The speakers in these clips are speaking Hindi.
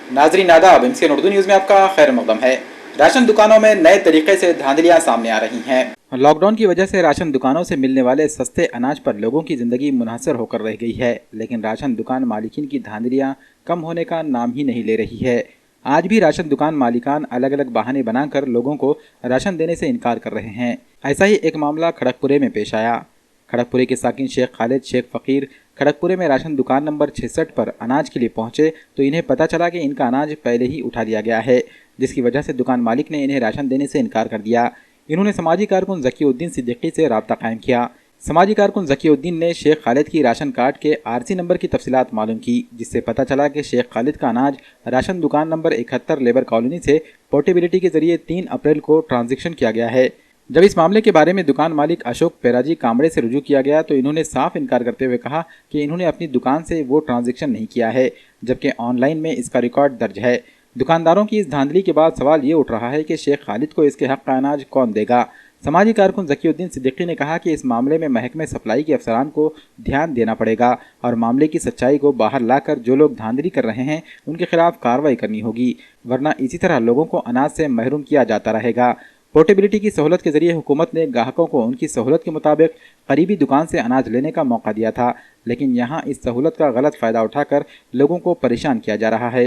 नाजरीन आदाब, MCN उर्दू न्यूज़ में आपका खैर मकदम है। राशन दुकानों में नए तरीके से धांधलियां सामने आ रही हैं। लॉकडाउन की वजह से राशन दुकानों से मिलने वाले सस्ते अनाज पर लोगों की ज़िंदगी मुनहसर होकर रह गई है, लेकिन राशन दुकान मालिकीन की धांधलियां कम होने का नाम ही नहीं ले रही है। आज भी राशन दुकान मालिकान अलग अलग बहाने बनाकर लोगों को राशन देने से इनकार कर रहे हैं। ऐसा ही एक मामला खड़गपुरे में पेश आया। खड़गपुरे के साकिन शेख खालिद शेख फ़कीर खड़गपुरे में राशन दुकान नंबर 66 पर अनाज के लिए पहुंचे तो इन्हें पता चला कि इनका अनाज पहले ही उठा लिया गया है, जिसकी वजह से दुकान मालिक ने इन्हें राशन देने से इनकार कर दिया। इन्होंने समाजी कारकुन ज़कीउद्दीन सिद्दीकी से रब्ता कायम किया। समाजी कारकुन ज़कीउद्दीन ने शेख खालिद की राशन कार्ड के RC नंबर की तफसीलात मालूम की, जिससे पता चला कि शेख खालिद का अनाज राशन दुकान नंबर 71 लेबर कॉलोनी से पोर्टेबिलिटी के जरिए 3 अप्रैल को ट्रांजेक्शन किया गया है। जब इस मामले के बारे में दुकान मालिक अशोक पेराजी कामड़े से रुजू किया गया तो इन्होंने साफ इनकार करते हुए कहा कि इन्होंने अपनी दुकान से वो ट्रांजैक्शन नहीं किया है, जबकि ऑनलाइन में इसका रिकॉर्ड दर्ज है। दुकानदारों की इस धांधली के बाद सवाल ये उठ रहा है कि शेख खालिद को इसके हक का अनाज कौन देगा। समाजी कारकुन ज़कीउद्दीन सिद्दीकी ने कहा कि इस मामले में महकमे सप्लाई के अफसरान को ध्यान देना पड़ेगा और मामले की सच्चाई को बाहर लाकर जो लोग धांधली कर रहे हैं उनके खिलाफ कार्रवाई करनी होगी, वरना इसी तरह लोगों को अनाज से महरूम किया जाता रहेगा। पोर्टेबिलिटी की सहूलत के जरिए हुकूमत ने ग्राहकों को उनकी सहूलत के मुताबिक करीबी दुकान से अनाज लेने का मौका दिया था, लेकिन यहाँ इस सहूलत का गलत फ़ायदा उठाकर लोगों को परेशान किया जा रहा है।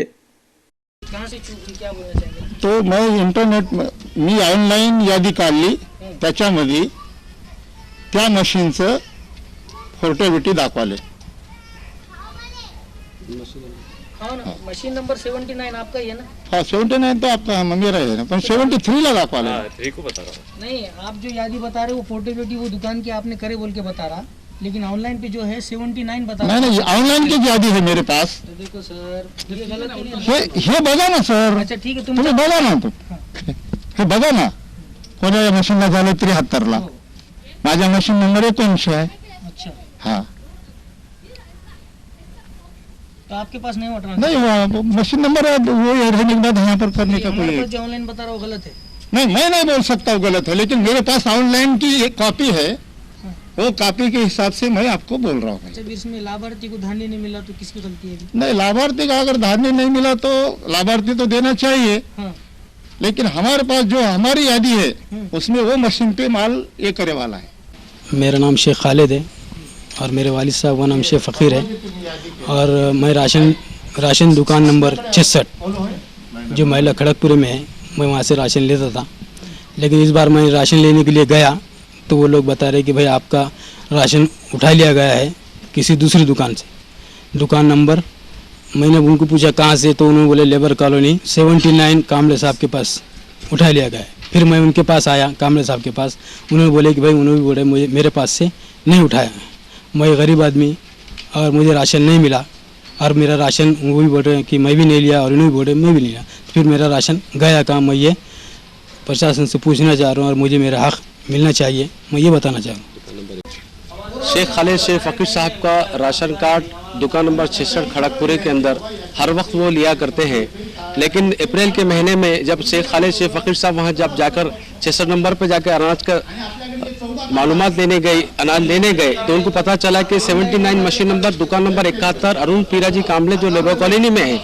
कहाँ से क्या बोलना चाहेंगे? तो मैं इंटरनेट मी ऑनलाईन यादी काढली, त्याच्यामध्ये त्या मशीनचं पोर्टेबिलिटी दाखवले। हाँ ना, मशीन नंबर 79 आपका ही है ना? हाँ 79 तो आपका मेरा है ना, पर 73 ला दाखवले। 3 को बता रहा हूँ। नहीं, आप जो यादी बता रहे हो वो पोर्टेबिलिटी वो दुकान की आपने करे बोल के बता रहा, लेकिन ऑनलाइन पे जो है 79 बता रहा। नहीं ऑनलाइन की यादी है मेरे पास। तो देखो सर, ये गलत है ना? हे बघा ना सर। अच्छा ठीक है, तुम्ही बघा ना, हे बघा ना, कोणा मशीनला झालं 73 ला, माझ्या मशीन नंबर 79 है। अच्छा, हाँ तो आपके पास नहीं उठा? नहीं, वो मशीन नंबर वो रहने के बाद यहाँ पर करने का कोई जो ऑनलाइन बता रहा वो गलत है? नहीं, मैं नहीं बोल सकता वो गलत है, लेकिन मेरे पास ऑनलाइन की एक कॉपी है, वो कॉपी के हिसाब से मैं आपको बोल रहा हूँ। जब इसमें लाभार्थी को धान्य नहीं मिला तो किसकी गलती है? नहीं, लाभार्थी का अगर धान्य नहीं मिला तो लाभार्थी तो देना चाहिए। हाँ। लेकिन हमारे पास जो हमारी यादी है उसमें वो मशीन पे माल ये करे वाला है। मेरा नाम शेख खालिद है और मेरे वालिद साहब का नाम शेख फ़कीर है और मैं राशन दुकान नंबर 66 जो महिला खड़गपुर में है, मैं वहाँ से राशन लेता था। लेकिन इस बार मैं राशन लेने के लिए गया तो वो लोग बता रहे कि भाई आपका राशन उठा लिया गया है किसी दूसरी दुकान से। दुकान नंबर मैंने उनको पूछा कहाँ से, तो उन्होंने बोले लेबर कॉलोनी 79 कामले साहब के पास उठा लिया गया है। फिर मैं उनके पास आया कामले साहब के पास, उन्होंने बोले कि भाई उन्होंने बोले मुझे मेरे पास से नहीं उठाया, मैं गरीब आदमी और मुझे राशन नहीं मिला और मेरा राशन वो भी बोल रहे हैं कि मैं भी नहीं लिया और उन्होंने भी बोल रहे मैं भी नहीं लिया। फिर मेरा राशन गया कहाँ, मैं ये प्रशासन से पूछना चाह रहा हूँ और मुझे मेरा हक मिलना चाहिए, मैं ये बताना चाह रहा हूँ। शेख खालिद शेख फ़कीर साहब का राशन कार्ड दुकान नंबर 66 खड़गपुरे के अंदर हर वक्त वो लिया करते हैं, लेकिन अप्रैल के महीने में जब शेख खालिद शेख फ़कीर साहब वहाँ जब जाकर 66 नंबर पर जाकर अनाज का मालूमात लेने गए, अनाज लेने गए, तो उनको पता चला कि 79 मशीन नंबर दुकान नंबर 71 अरुण पीराजी कामले जो लेबर कॉलोनी में है,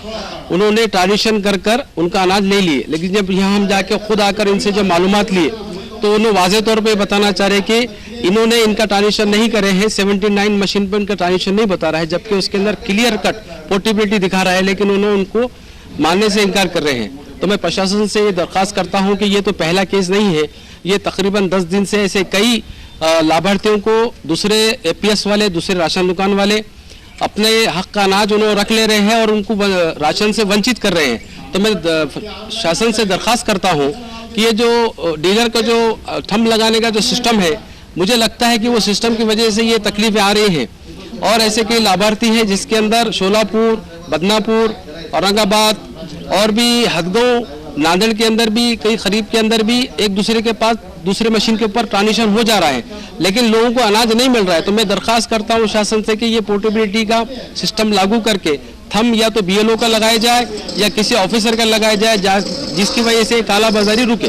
उन्होंने ट्रांजेक्शन कर उनका अनाज ले लिए। लेकिन जब यहाँ हम जाके खुद आकर इनसे जब मालूमात लिए तो उन्होंने वाज़े तौर पे बताना चाह रहे कि इन्होंने इनका ट्रांजेक्शन नहीं करे हैं, 79 मशीन पर इनका ट्रांजेक्शन नहीं बता रहा है, जबकि उसके अंदर क्लियर कट पोर्टेबिलिटी दिखा रहा है, लेकिन उन्होंने उनको मानने से इनकार कर रहे हैं। तो मैं प्रशासन से ये दरख्वास्त करता हूँ कि ये तो पहला केस नहीं है, ये तकरीबन 10 दिन से ऐसे कई लाभार्थियों को दूसरे APS वाले, दूसरे राशन दुकान वाले अपने हक का अनाज उन्होंने रख ले रहे हैं और उनको राशन से वंचित कर रहे हैं। तो मैं शासन से दरख्वास्त करता हूँ कि ये जो डीलर का जो थंब लगाने का जो सिस्टम है, मुझे लगता है कि वो सिस्टम की वजह से ये तकलीफें आ रही हैं। और ऐसे कई लाभार्थी हैं जिसके अंदर शोलापुर, बदनापुर, औरंगाबाद और भी हदगों, नांदेड़ के अंदर भी, कई खरीब के अंदर भी एक दूसरे के पास दूसरे मशीन के ऊपर ट्रांजेक्शन हो जा रहा है, लेकिन लोगों को अनाज नहीं मिल रहा है। तो मैं दरख्वास्त करता हूँ शासन से कि ये पोर्टेबिलिटी का सिस्टम लागू करके थंब या तो BLO का लगाया जाए या किसी ऑफिसर का लगाया जाए, जिसकी वजह से कालाबाजारी रुके।